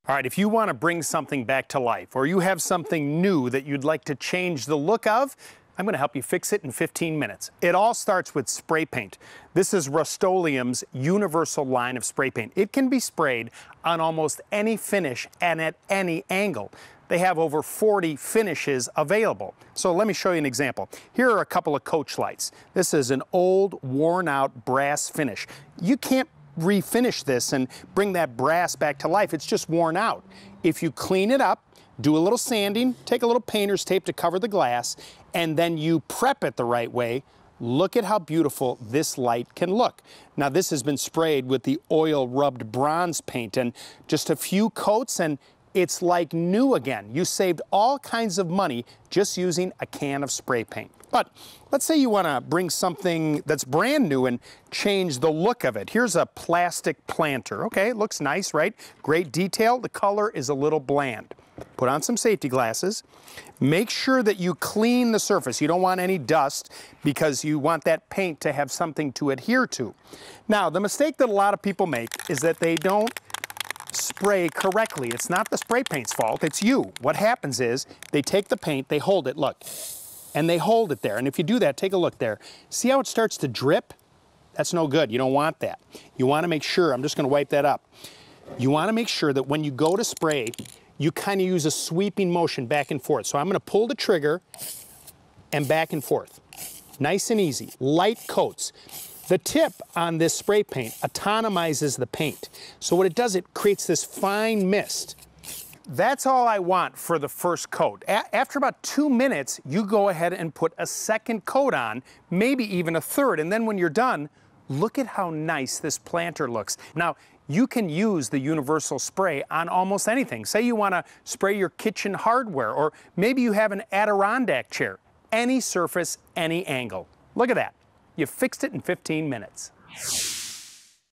All right, if you want to bring something back to life or you have something new that you'd like to change the look of, I'm going to help you fix it in 15 minutes. It all starts with spray paint. This is Rustoleum's universal line of spray paint. It can be sprayed on almost any finish and at any angle. They have over 40 finishes available. So let me show you an example. Here are a couple of coach lights. This is an old, worn-out brass finish. You can't refinish this and bring that brass back to life. It's just worn out. If you clean it up, do a little sanding, take a little painter's tape to cover the glass, and then you prep it the right way, look at how beautiful this light can look. Now this has been sprayed with the oil rubbed bronze paint, and just a few coats and it's like new again. You saved all kinds of money just using a can of spray paint. But let's say you want to bring something that's brand new and change the look of it. Here's a plastic planter. Okay, it looks nice, right? Great detail. The color is a little bland. Put on some safety glasses. Make sure that you clean the surface. You don't want any dust because you want that paint to have something to adhere to. Now, the mistake that a lot of people make is that they don't spray correctly. It's not the spray paint's fault, it's you. What happens is they take the paint, they hold it, look, and they hold it there. And if you do that, take a look there. See how it starts to drip? That's no good. You don't want that. You want to make sure, I'm just going to wipe that up. You want to make sure that when you go to spray, you kind of use a sweeping motion back and forth. So I'm going to pull the trigger and back and forth. Nice and easy. Light coats. The tip on this spray paint autonomizes the paint. So what it does, it creates this fine mist. That's all I want for the first coat. After about 2 minutes, you go ahead and put a second coat on, maybe even a third. And then when you're done, look at how nice this planter looks. Now, you can use the universal spray on almost anything. Say you want to spray your kitchen hardware, or maybe you have an Adirondack chair. Any surface, any angle. Look at that. You fixed it in 15 minutes.